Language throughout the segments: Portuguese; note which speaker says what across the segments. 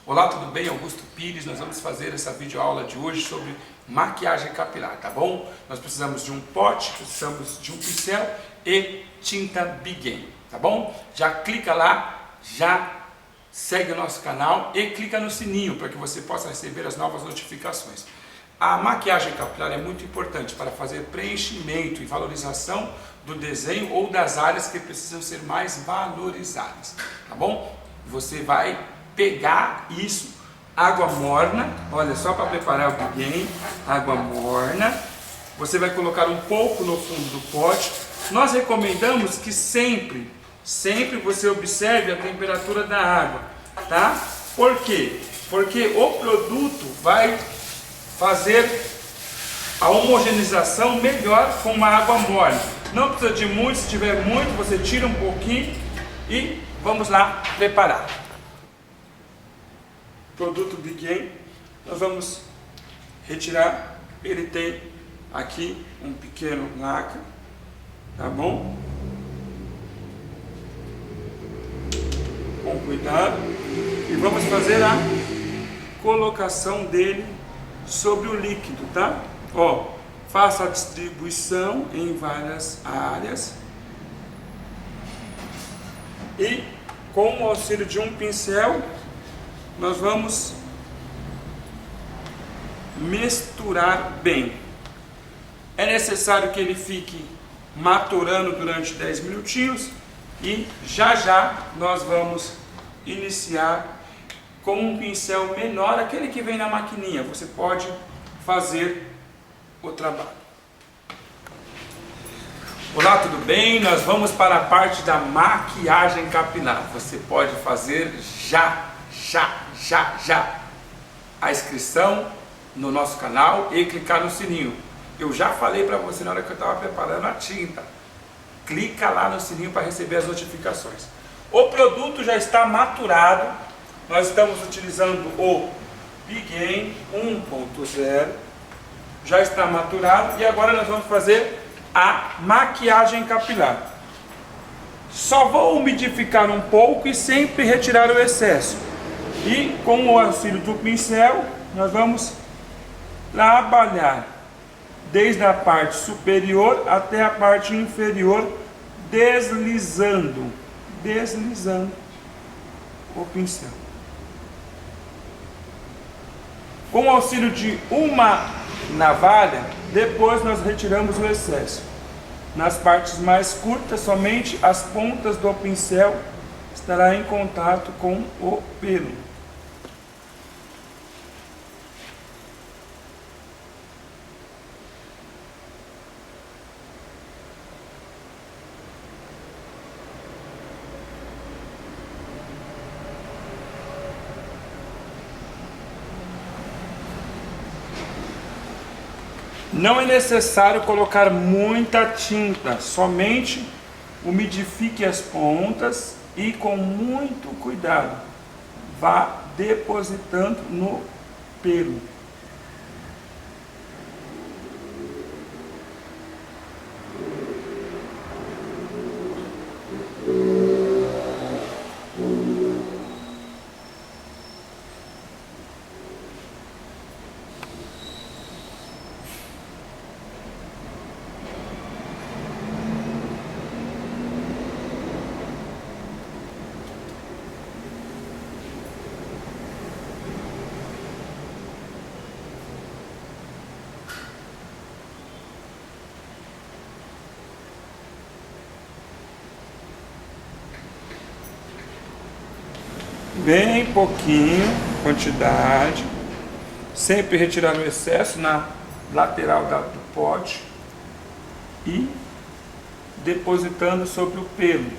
Speaker 1: Olá, tudo bem? Augusto Pires. Nós vamos fazer essa videoaula de hoje sobre maquiagem capilar, tá bom? Nós precisamos de um pote, precisamos de um pincel e tinta Big Game, tá bom? Já clica lá, já segue o nosso canal e clica no sininho para que você possa receber as novas notificações. A maquiagem capilar é muito importante para fazer preenchimento e valorização do desenho ou das áreas que precisam ser mais valorizadas, tá bom? Você vai pegar isso, água morna, olha só, para preparar o Big Game, água morna, você vai colocar um pouco no fundo do pote. Nós recomendamos que sempre você observe a temperatura da água, tá? Por quê? Porque o produto vai fazer a homogeneização melhor com uma água morna. Não precisa de muito, se tiver muito você tira um pouquinho e vamos lá preparar. Produto Big Game, nós vamos retirar, ele tem aqui um pequeno lacre, tá bom? Com cuidado, e vamos fazer a colocação dele sobre o líquido, tá? Ó, faça a distribuição em várias áreas e com o auxílio de um pincel nós vamos misturar bem. É necessário que ele fique maturando durante 10 minutinhos e já nós vamos iniciar com um pincel menor, aquele que vem na maquininha. Você pode fazer o trabalho. Olá, tudo bem? Nós vamos para a parte da maquiagem capilar. Você pode fazer já a inscrição no nosso canal e clicar no sininho. Eu já falei para você na hora que eu estava preparando a tinta. Clica lá no sininho para receber as notificações. O produto já está maturado. Nós estamos utilizando o Big Game 1.0. Já está maturado e agora nós vamos fazer a maquiagem capilar. Só vou umidificar um pouco e sempre retirar o excesso. E com o auxílio do pincel, nós vamos trabalhar desde a parte superior até a parte inferior, deslizando o pincel. Com o auxílio de uma navalha, depois nós retiramos o excesso. Nas partes mais curtas, somente as pontas do pincel estará em contato com o pelo. Não é necessário colocar muita tinta, somente umidifique as pontas e com muito cuidado vá depositando no pelo. Bem pouquinho, quantidade, sempre retirando o excesso na lateral do pote e depositando sobre o pelo.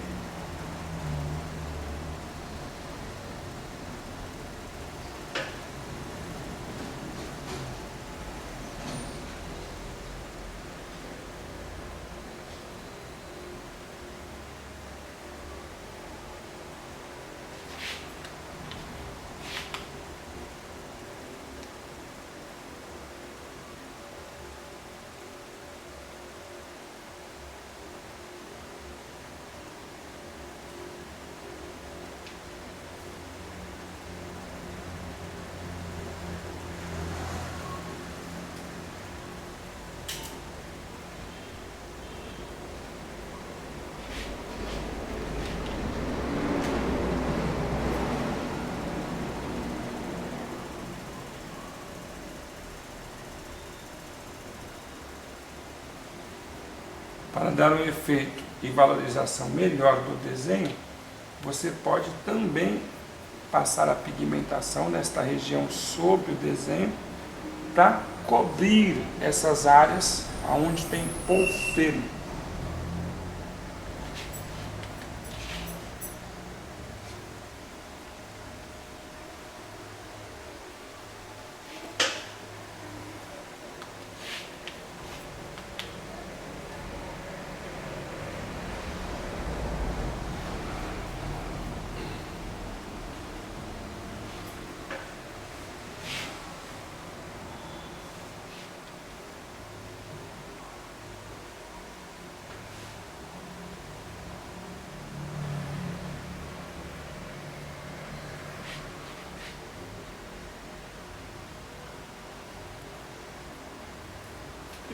Speaker 1: para dar um efeito e valorização melhor do desenho, você pode também passar a pigmentação nesta região sobre o desenho para cobrir essas áreas onde tem pouco pelo.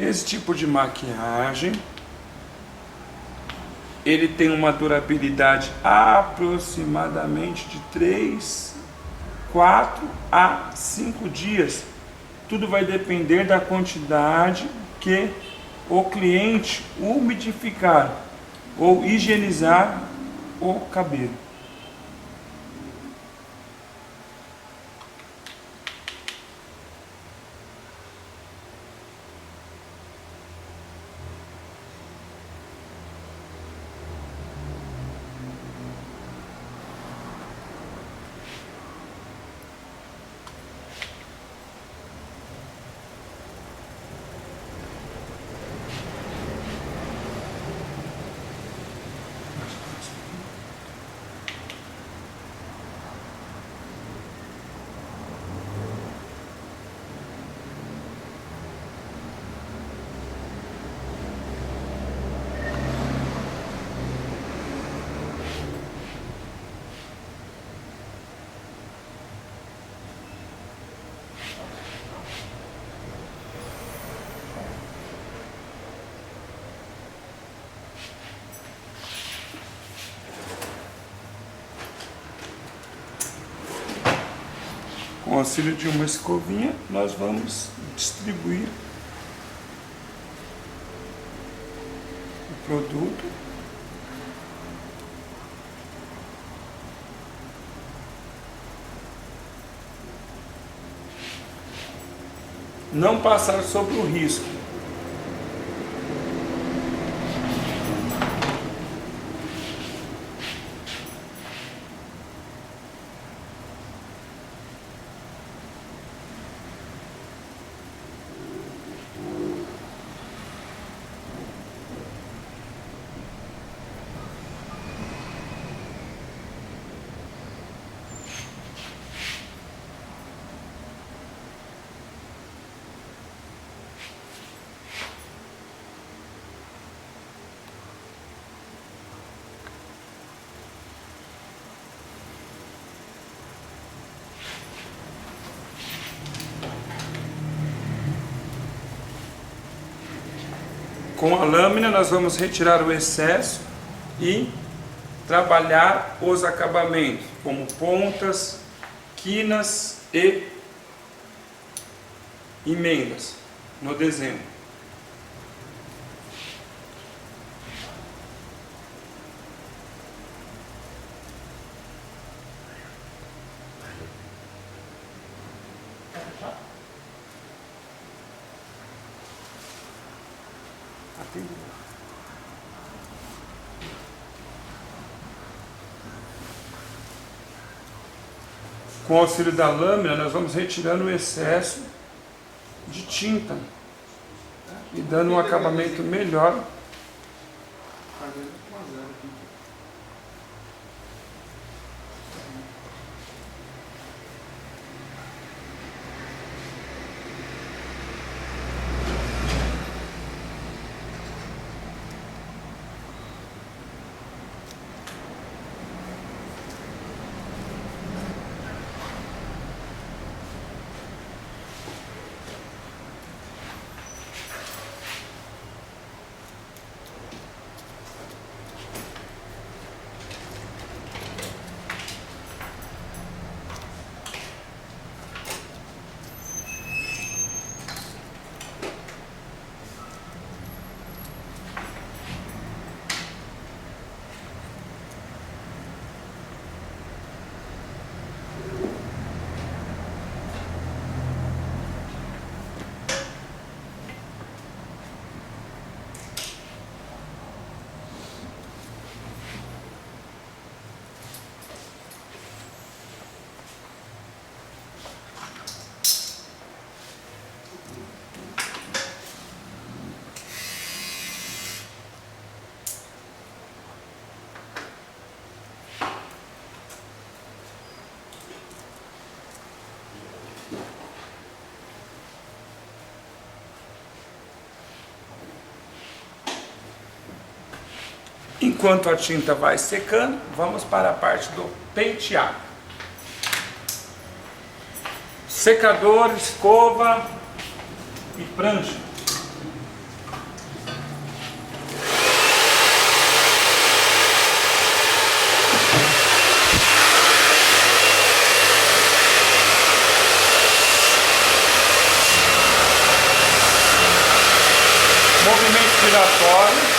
Speaker 1: Esse tipo de maquiagem, ele tem uma durabilidade aproximadamente de 4 a 5 dias. Tudo vai depender da quantidade que o cliente umidificar ou higienizar o cabelo. Com o auxílio de uma escovinha, nós vamos distribuir o produto. Não passar sobre o risco. Com a lâmina nós vamos retirar o excesso e trabalhar os acabamentos, como pontas, quinas e emendas no desenho. Com o auxílio da lâmina, nós vamos retirando o excesso de tinta e dando um acabamento melhor. Enquanto a tinta vai secando, vamos para a parte do penteado. Secador, escova e prancha. Movimento giratório.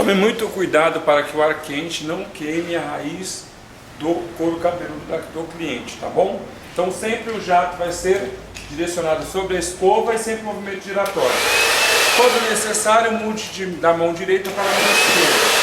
Speaker 1: Tome muito cuidado para que o ar quente não queime a raiz do couro cabeludo do cliente, tá bom? Então sempre o jato vai ser direcionado sobre a escova e sempre movimento giratório. Quando necessário, mude da mão direita para a mão esquerda.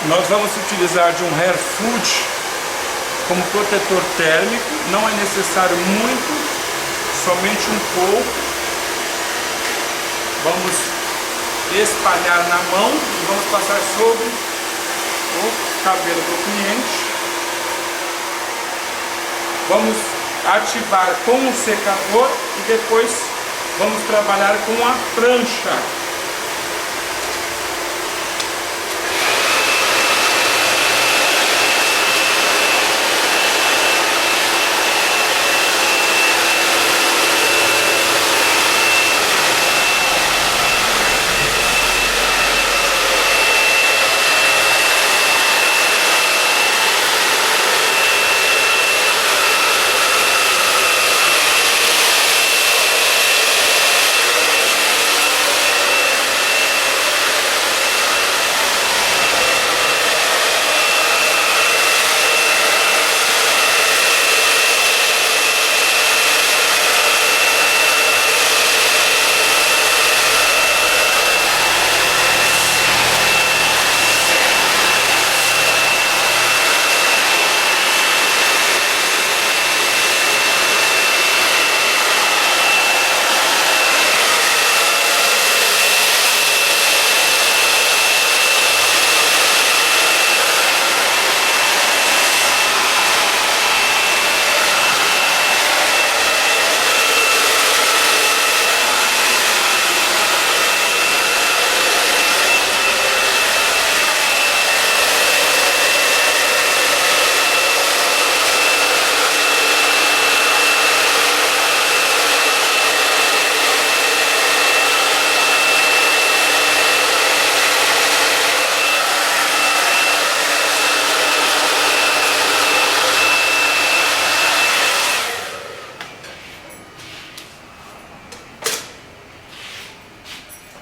Speaker 1: Nós vamos utilizar de um hair food como protetor térmico, não é necessário muito, somente um pouco. Vamos espalhar na mão e vamos passar sobre o cabelo do cliente. Vamos ativar com o secador e depois vamos trabalhar com a prancha.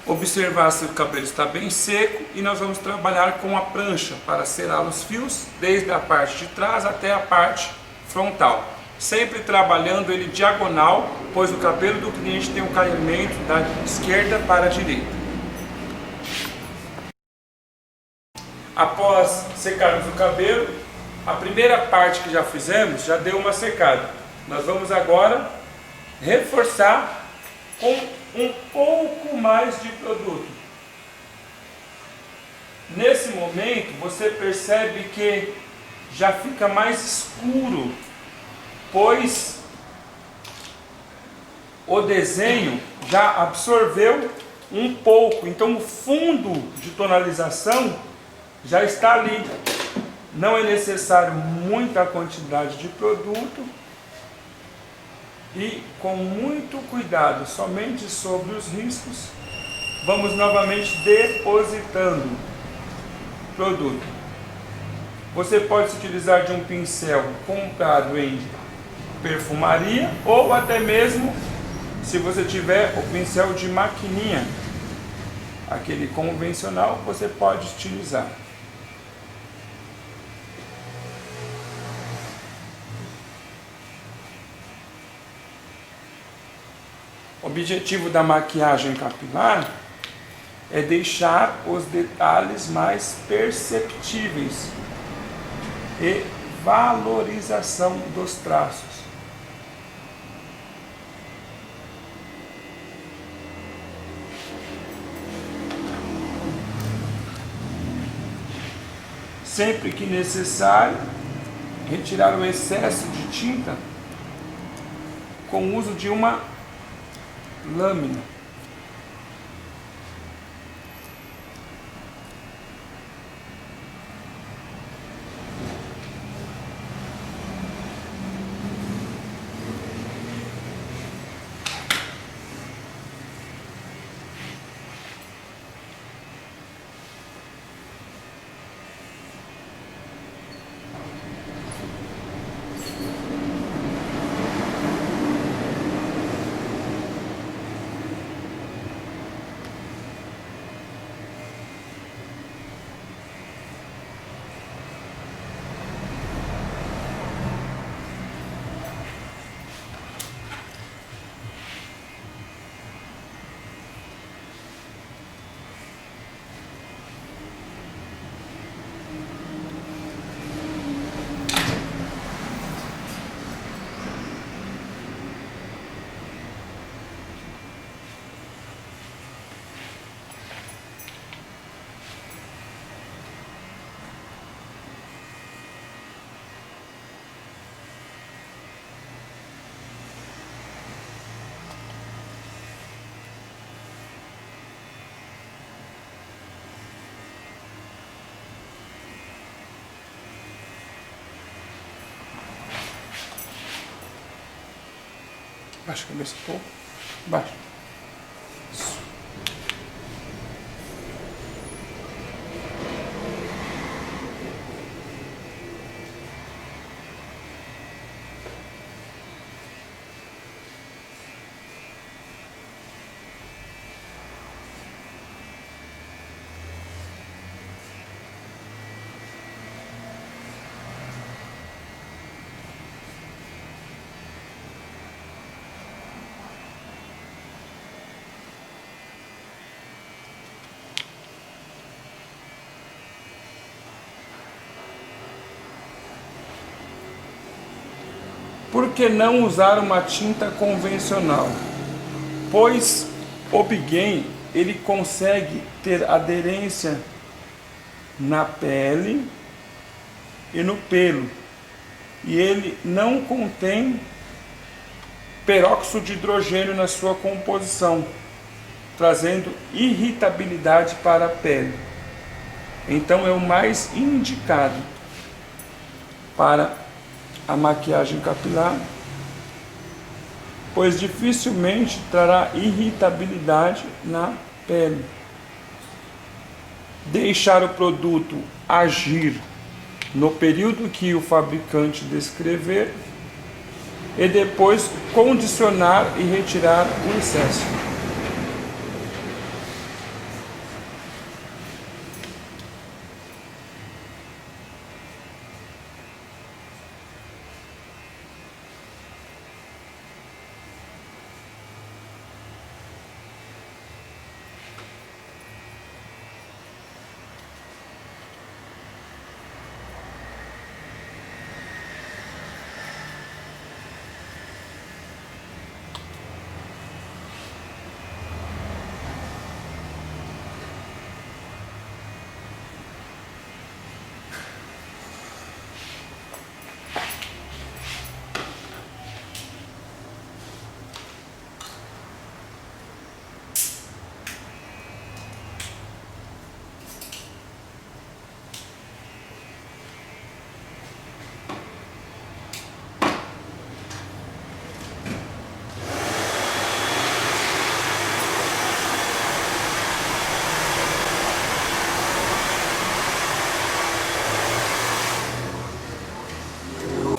Speaker 1: Observar se o cabelo está bem seco e nós vamos trabalhar com a prancha para selar os fios desde a parte de trás até a parte frontal, sempre trabalhando ele diagonal, pois o cabelo do cliente tem um caimento da esquerda para a direita. Após secarmos o cabelo, a primeira parte que já fizemos já deu uma secada. Nós vamos agora reforçar com um pouco mais de produto. Nesse momento você percebe que já fica mais escuro, pois o desenho já absorveu um pouco, então o fundo de tonalização já está ali. Não é necessário muita quantidade de produto e com muito cuidado, somente sobre os riscos, vamos novamente depositando produto. Você pode se utilizar de um pincel comprado em perfumaria ou até mesmo se você tiver o pincel de maquininha, aquele convencional, você pode utilizar. O objetivo da maquiagem capilar é deixar os detalhes mais perceptíveis e valorização dos traços. Sempre que necessário, retirar o excesso de tinta com o uso de uma lâmina. Baixa a cabeça um pouco. Baixa. Isso. Por que não usar uma tinta convencional? Pois o Big ele consegue ter aderência na pele e no pelo, e ele não contém peróxido de hidrogênio na sua composição, trazendo irritabilidade para a pele. Então é o mais indicado para a maquiagem capilar, pois dificilmente trará irritabilidade na pele. Deixar o produto agir no período que o fabricante descrever e depois condicionar e retirar o excesso.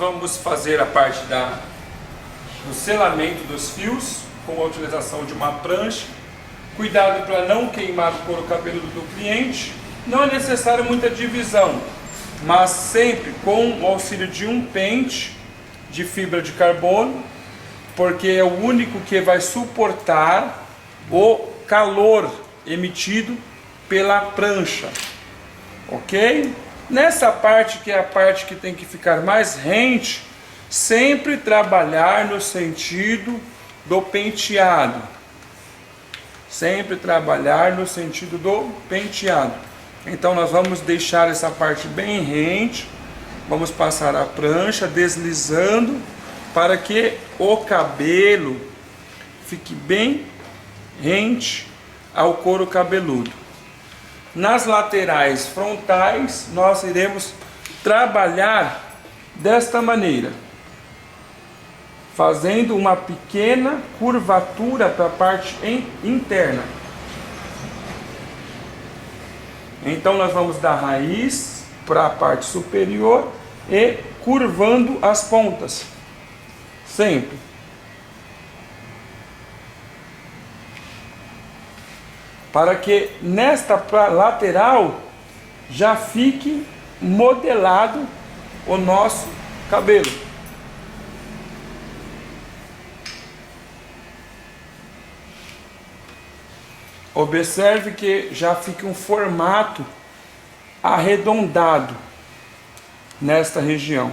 Speaker 1: Vamos fazer a parte do selamento dos fios com a utilização de uma prancha. Cuidado para não queimar o couro cabeludo do cliente. Não é necessário muita divisão, mas sempre com o auxílio de um pente de fibra de carbono, porque é o único que vai suportar o calor emitido pela prancha, ok? Nessa parte, que é a parte que tem que ficar mais rente, sempre trabalhar no sentido do penteado. Sempre trabalhar no sentido do penteado. Então nós vamos deixar essa parte bem rente, vamos passar a prancha deslizando para que o cabelo fique bem rente ao couro cabeludo. Nas laterais frontais, nós iremos trabalhar desta maneira, fazendo uma pequena curvatura para a parte interna. Então nós vamos da raiz para a parte superior e curvando as pontas, sempre. Para que nesta lateral já fique modelado o nosso cabelo. Observe que já fica um formato arredondado nesta região.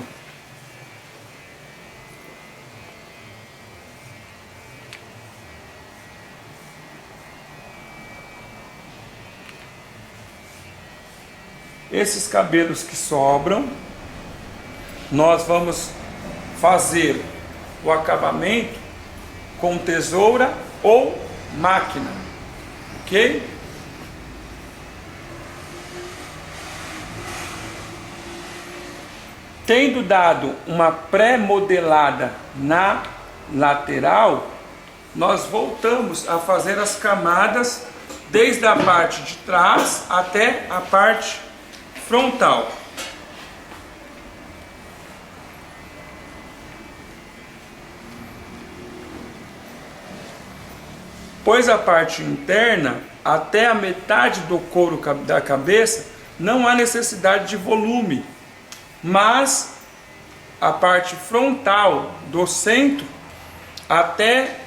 Speaker 1: Esses cabelos que sobram, nós vamos fazer o acabamento com tesoura ou máquina, ok? Tendo dado uma pré-modelada na lateral, nós voltamos a fazer as camadas desde a parte de trás até a parte frontal. Pois a parte interna, até a metade do couro da cabeça, não há necessidade de volume, mas a parte frontal do centro até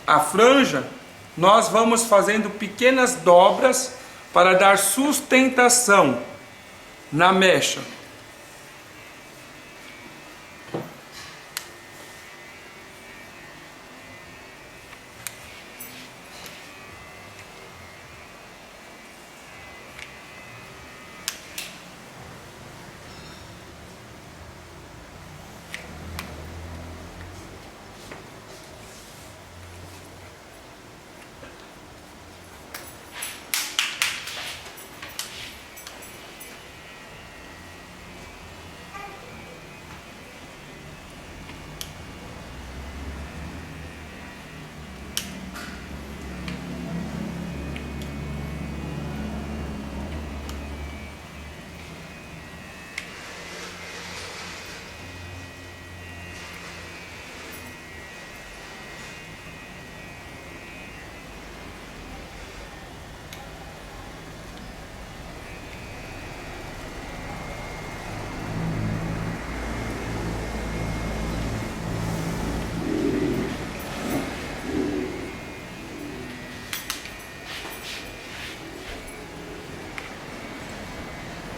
Speaker 1: a franja, nós vamos fazendo pequenas dobras para dar sustentação na mecha.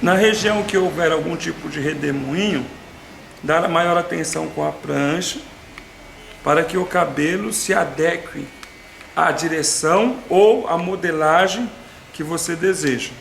Speaker 1: Na região que houver algum tipo de redemoinho, dar a maior atenção com a prancha para que o cabelo se adeque à direção ou à modelagem que você deseja.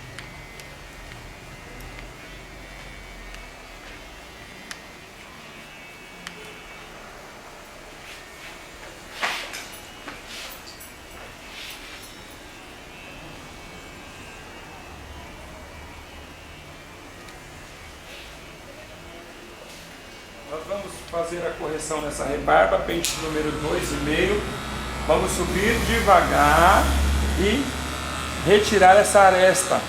Speaker 1: Nós vamos fazer a correção nessa rebarba, pente número 2,5. Vamos subir devagar e retirar essa aresta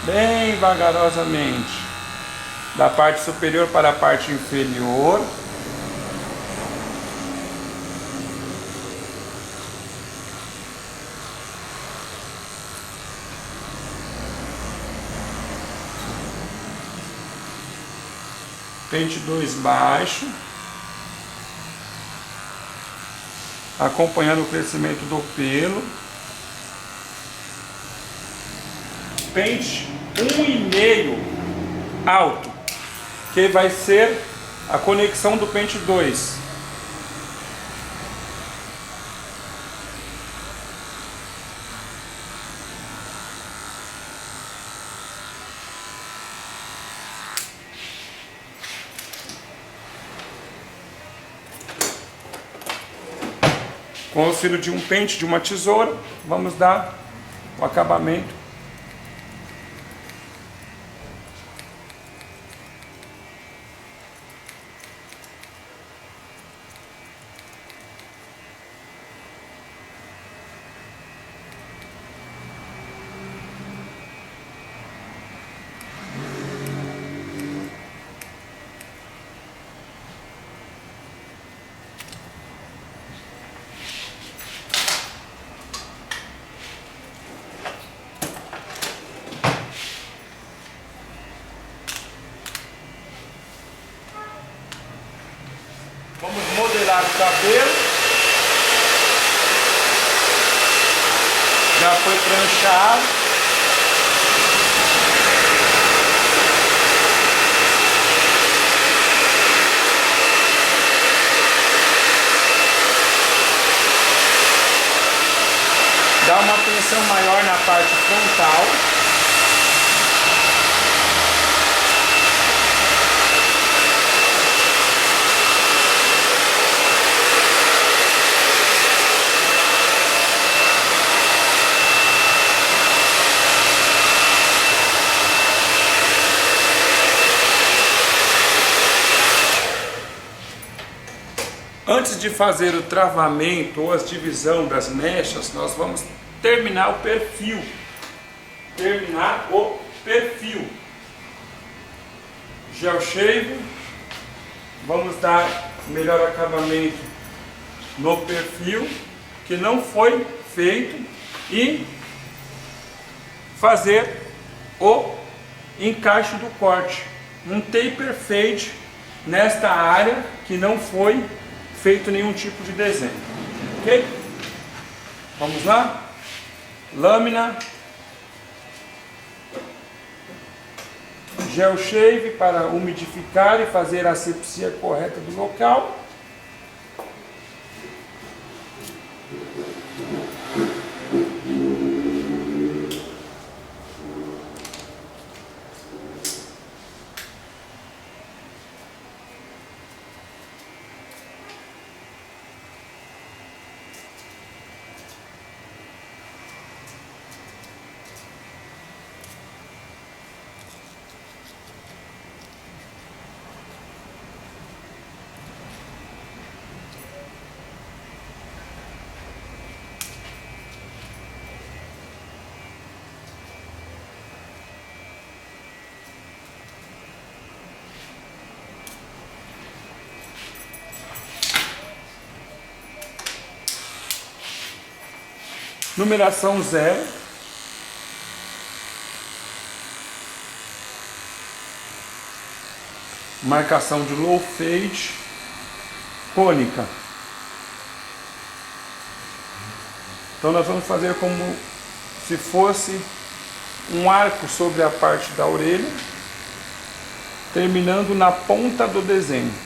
Speaker 1: bem vagarosamente, da parte superior para a parte inferior. Pente 2 baixo, acompanhando o crescimento do pelo. Pente 1,5 alto, que vai ser a conexão do pente 2. Com o auxílio de um pente, de uma tesoura, vamos dar o acabamento. Vamos modelar o cabelo. Já foi pranchado. Dá uma atenção maior na parte frontal. Antes de fazer o travamento ou a divisão das mechas, nós vamos terminar o perfil. Gel shave. Vamos dar melhor acabamento no perfil que não foi feito e fazer o encaixe do corte. Um taper fade nesta área que não foi feito nenhum tipo de desenho. Ok? Vamos lá? Lâmina. Gel shave para umidificar e fazer a asepsia correta do local. Numeração 0. Marcação de low fade. Cônica. Então nós vamos fazer como se fosse um arco sobre a parte da orelha, terminando na ponta do desenho.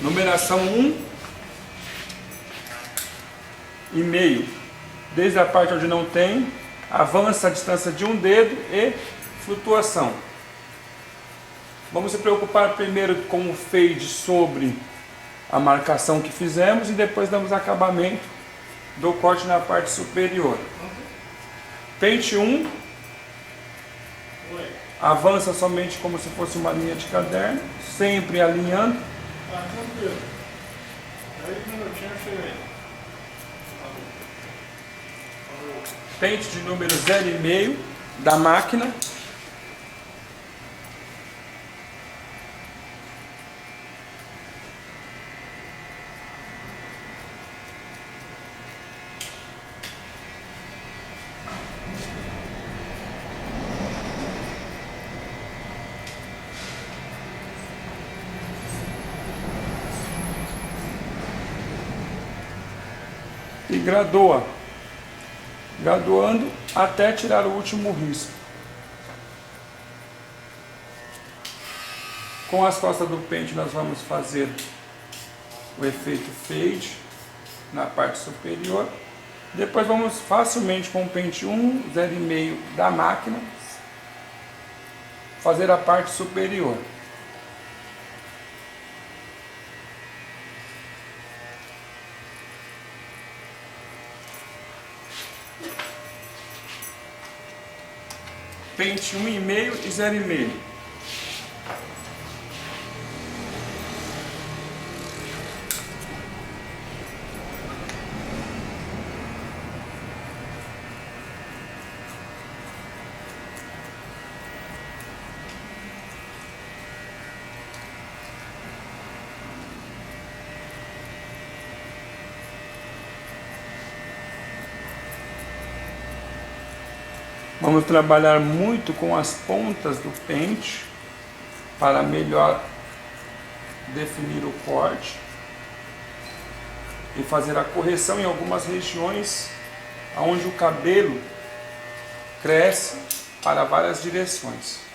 Speaker 1: Numeração 1,5. Desde a parte onde não tem, avança a distância de um dedo e flutuação. Vamos se preocupar primeiro com o fade sobre a marcação que fizemos e depois damos acabamento do corte na parte superior. Pente 1. Avança somente como se fosse uma linha de caderno, sempre alinhando.
Speaker 2: Tá tranquilo. 10 minutinhos eu cheguei.
Speaker 1: Pente de número 0,5 da máquina. E graduando até tirar o último risco. Com as costas do pente nós vamos fazer o efeito fade na parte superior. Depois vamos facilmente com o pente 1, 0,5 da máquina fazer a parte superior. Pente 1,5 e 0,5. Vamos trabalhar muito com as pontas do pente para melhor definir o corte e fazer a correção em algumas regiões onde o cabelo cresce para várias direções.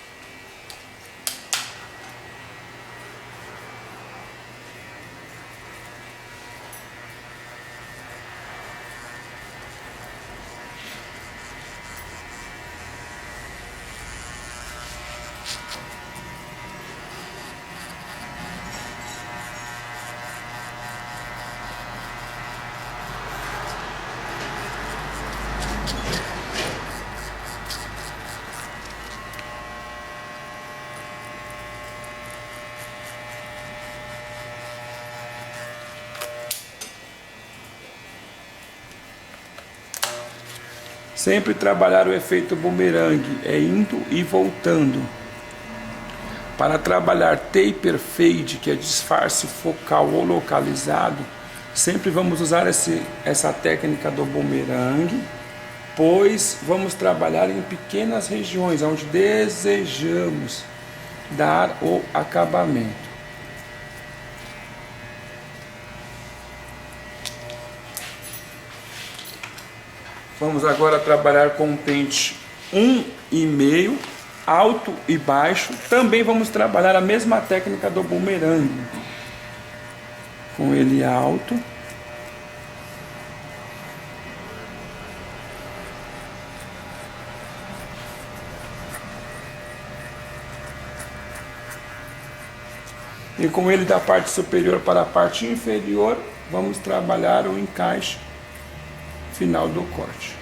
Speaker 1: Sempre trabalhar o efeito bumerangue, é indo e voltando. Para trabalhar taper fade, que é disfarce focal ou localizado, sempre vamos usar essa técnica do bumerangue, pois vamos trabalhar em pequenas regiões onde desejamos dar o acabamento. Vamos agora trabalhar com um pente 1,5, alto e baixo. Também vamos trabalhar a mesma técnica do bumerangue, com ele alto. E com ele da parte superior para a parte inferior, vamos trabalhar o encaixe final do corte.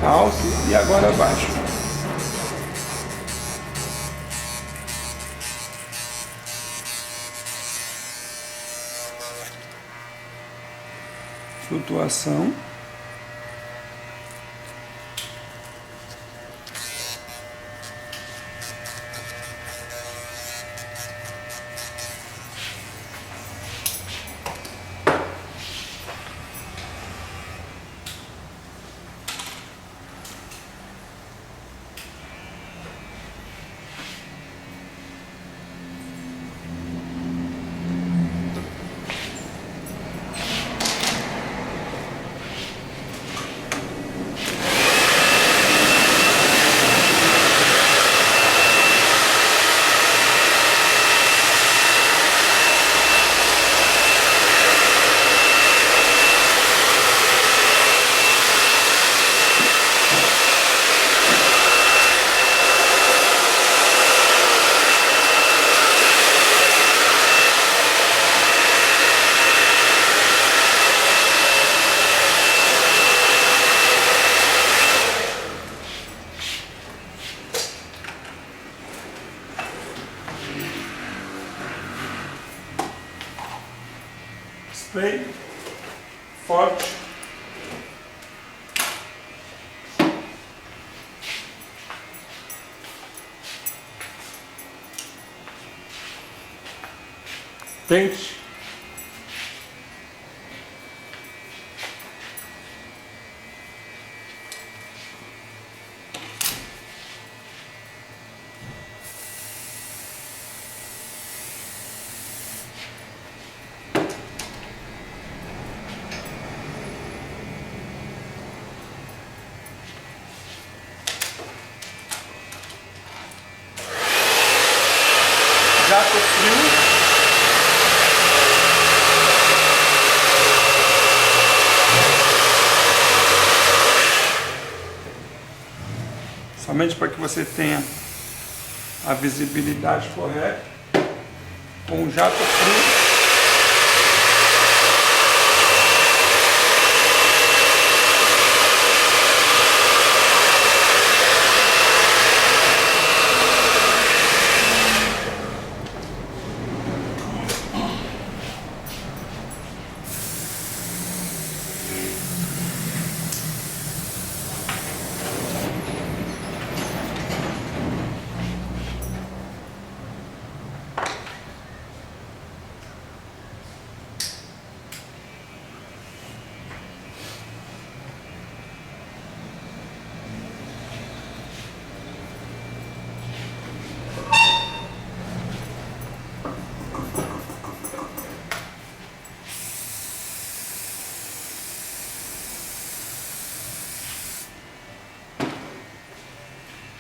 Speaker 1: Alto e agora baixo. Flutuação. Spray forte. Pente. Jato frio. Somente para que você tenha a visibilidade correta, com o jato frio.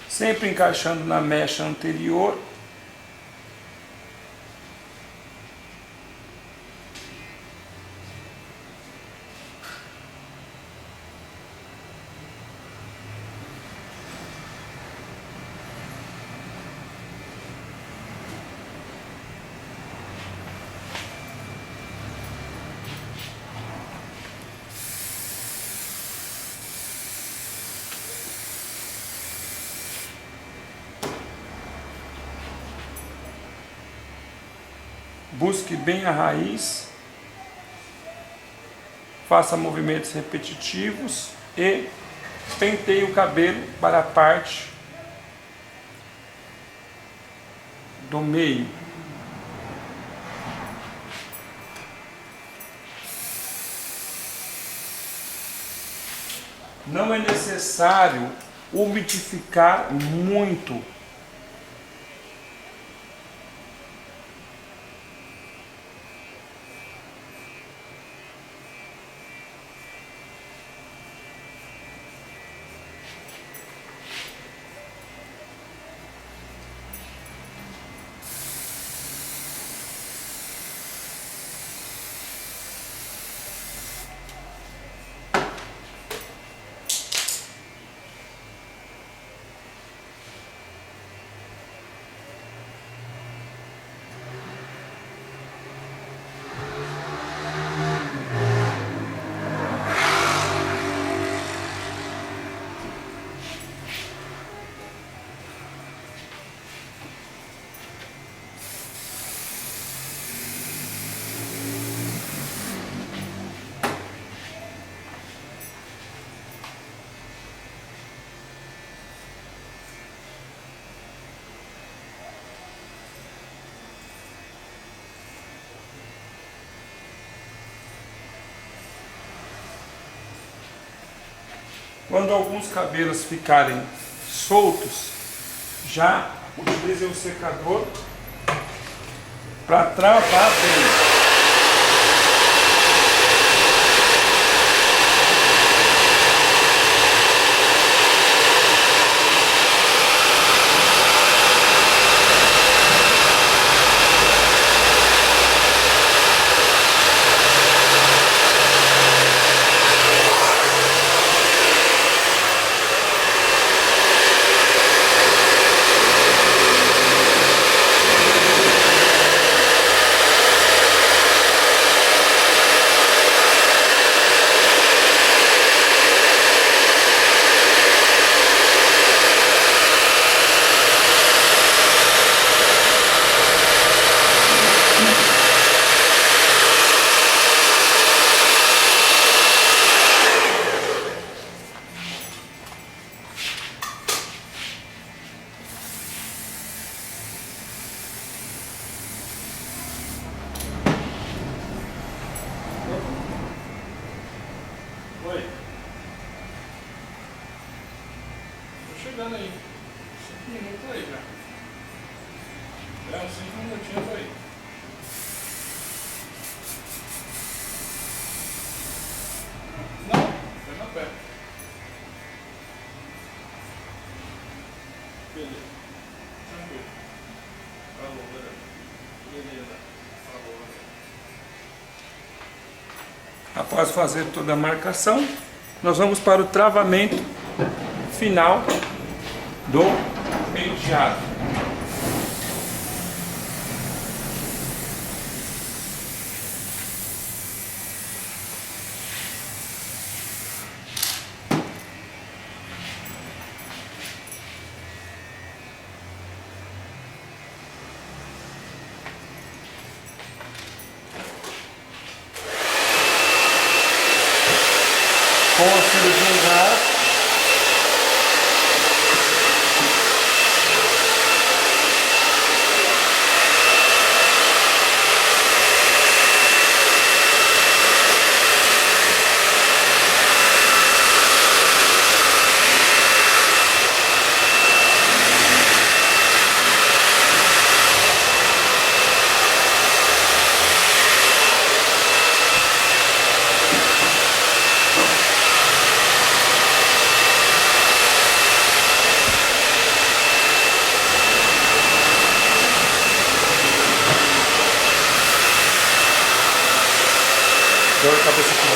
Speaker 1: Sempre encaixando na mecha anterior. Busque bem a raiz, faça movimentos repetitivos e penteie o cabelo para a parte do meio. Não é necessário umidificar muito. Quando alguns cabelos ficarem soltos, já utilize o secador para travar bem.
Speaker 2: Oi. Tô chegando aí. 5 minutos aí já. É, uns 5 minutinhos aí. Não, foi na pé. Beleza. Tranquilo. Falou, galera. Beleza. Falou, galera.
Speaker 1: Após fazer toda a marcação, nós vamos para o travamento final do penteado. Com auxílio de um garfo, dor de cabeça aqui.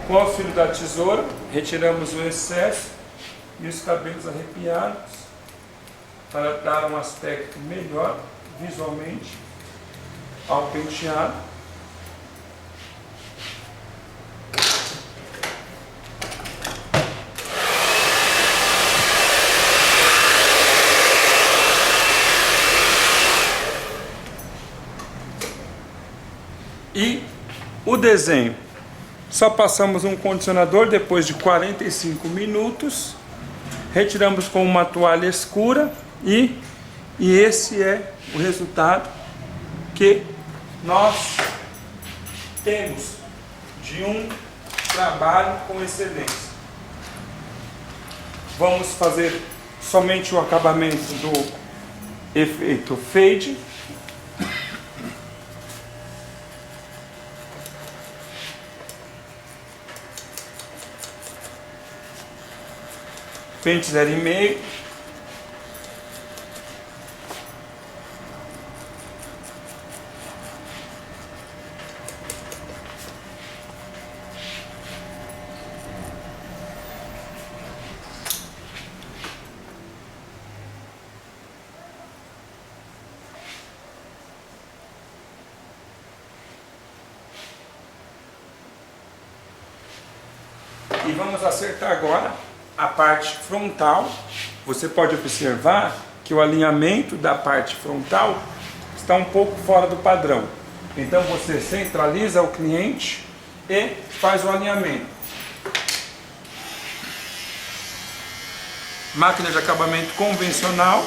Speaker 1: Com o auxílio da tesoura, retiramos o excesso e os cabelos arrepiados para dar um aspecto melhor visualmente ao penteado. E o desenho, só passamos um condicionador depois de 45 minutos, retiramos com uma toalha escura e esse é o resultado que nós temos de um trabalho com excelência. Vamos fazer somente o acabamento do efeito fade. Pente 0,5. E vamos acertar agora a parte frontal. Você pode observar que o alinhamento da parte frontal está um pouco fora do padrão. Então você centraliza o cliente e faz o alinhamento. Máquina de acabamento convencional.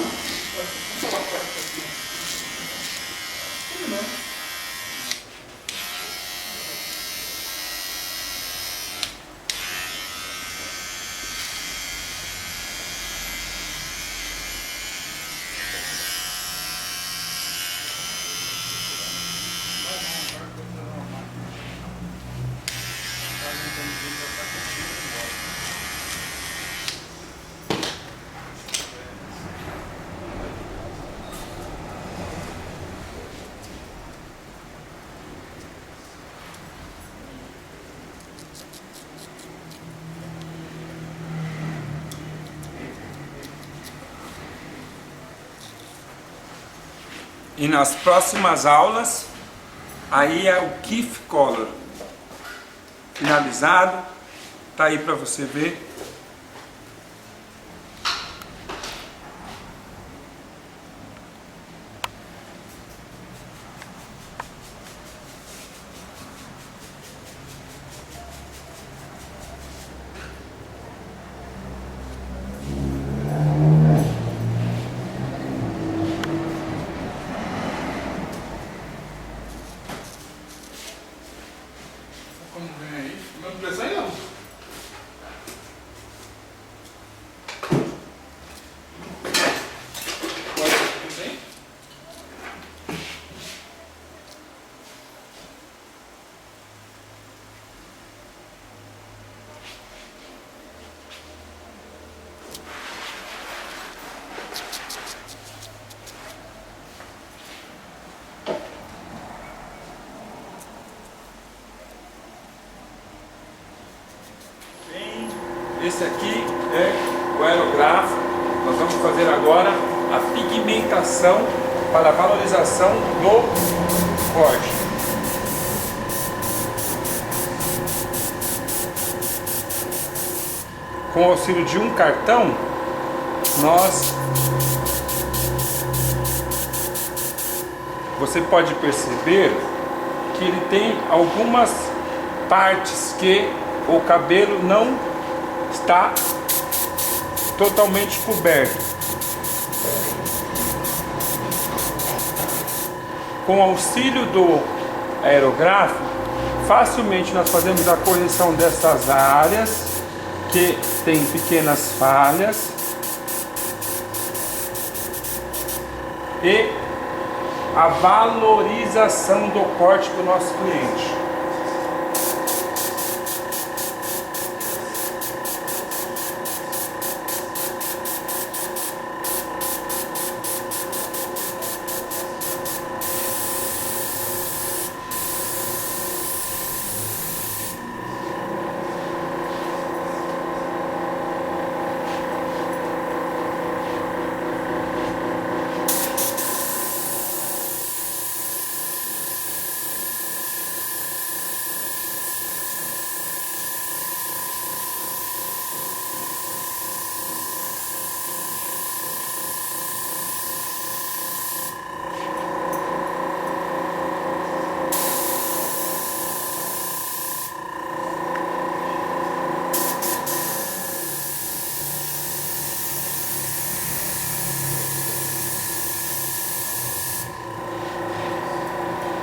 Speaker 1: E nas próximas aulas, aí é o Keef Color finalizado, tá aí para você ver.
Speaker 2: Como vem aí? Meu desenho não. Pode desenho?
Speaker 1: Esse aqui é o aerografo. Nós vamos fazer agora a pigmentação para a valorização do corte. Com o auxílio de um cartão, você pode perceber que ele tem algumas partes que o cabelo não está totalmente coberto. Com o auxílio do aerografo, facilmente nós fazemos a correção dessas áreas que tem pequenas falhas e a valorização do corte do nosso cliente.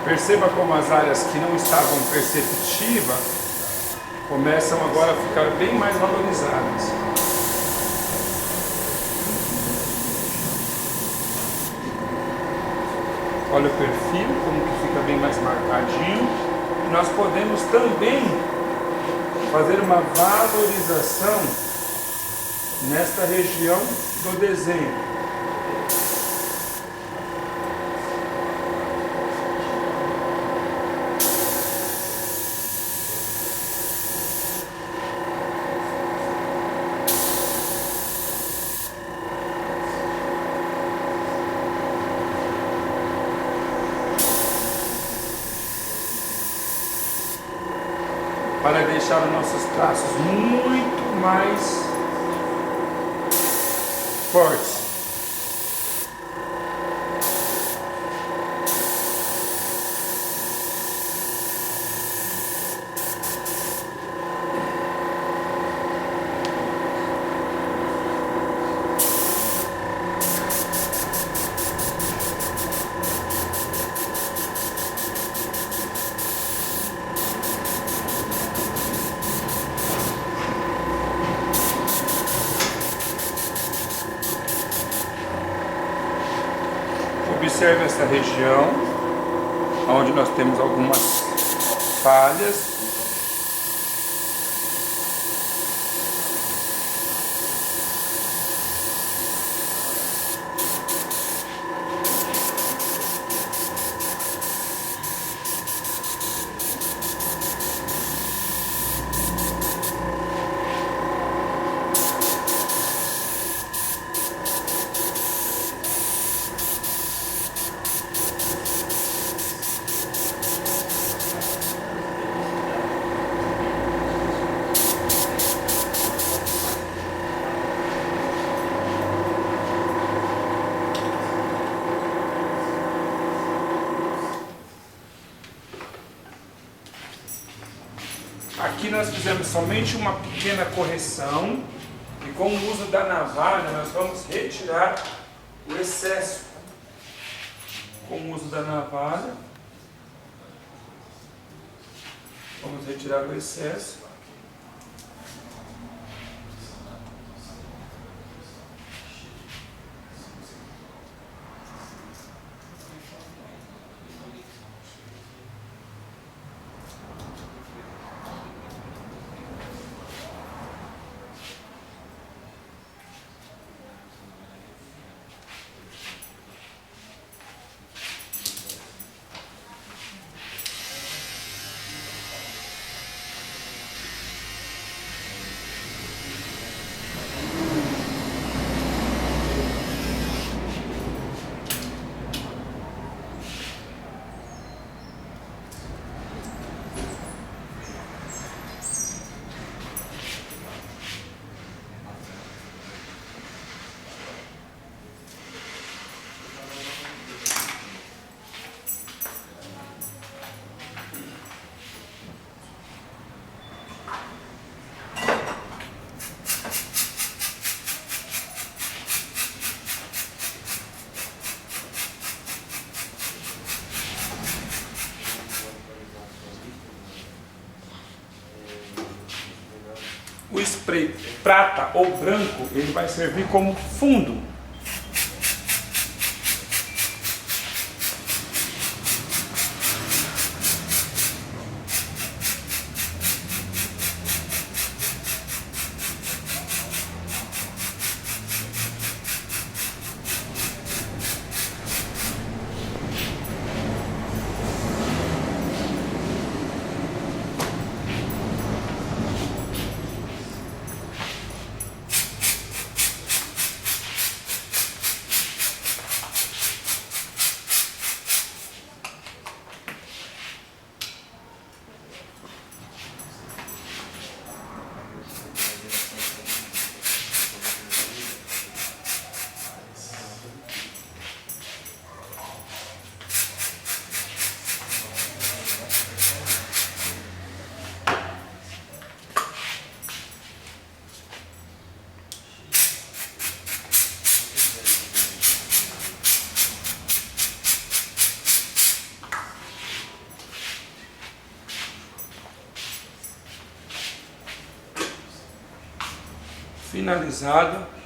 Speaker 1: Perceba como as áreas que não estavam perceptivas começam agora a ficar bem mais valorizadas. Olha o perfil, como que fica bem mais marcadinho. E nós podemos também fazer uma valorização nesta região do desenho. Para deixar os nossos traços muito mais fortes. Observe essa região, onde nós temos algumas falhas. Aqui nós fizemos somente uma pequena correção e com o uso da navalha nós vamos retirar o excesso. Com o uso da navalha, vamos retirar o excesso. O spray prata ou branco, ele vai servir como fundo. finalizado